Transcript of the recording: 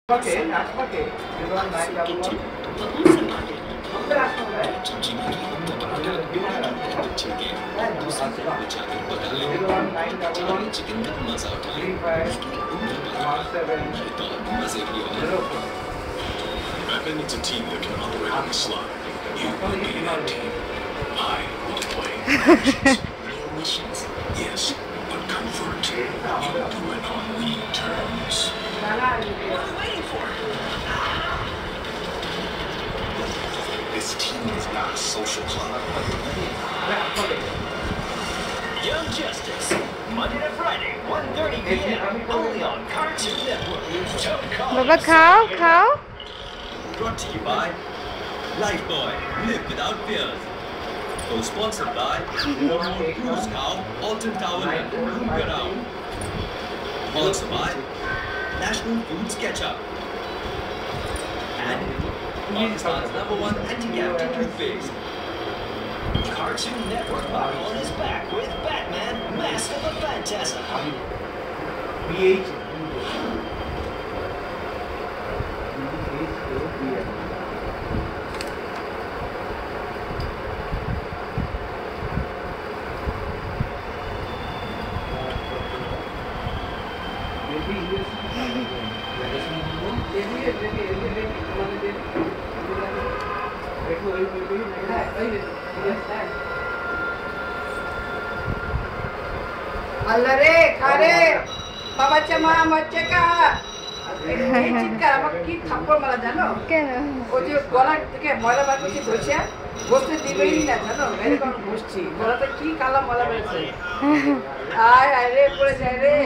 Batman needs a team that can operate on the slide. You will be that team. I will play missions. Real missions? Yes, but comfort. You do it on league terms. What are we waiting for? This team is not a social club. Young Justice, Monday to Friday, 1:30 p.m. only on Cartoon Network. Baba khao khao. Brought to you by Lifebuoy, live without fears. Co-sponsored by Cruise Cow, Alton Towel and Garao. Also by National Foods Ketchup. And Pakistan's #1 anti-cavity toothpaste. Cartoon Network Popcorn is back with Batman, Mask of the Phantasm. अल्लारे खारे बाबाच्या मा मच्छे का চিৎকার আমাকে কি থাপ্পড় মারা জানো কেন ওই যে গলা থেকে ময়লা বার করছি বসে বসতে দিবেই না জানো এরকম বসছি গলাটা কি কালা ময়লা বেরোচ্ছে আয় আয় রে পড়ে যায় রে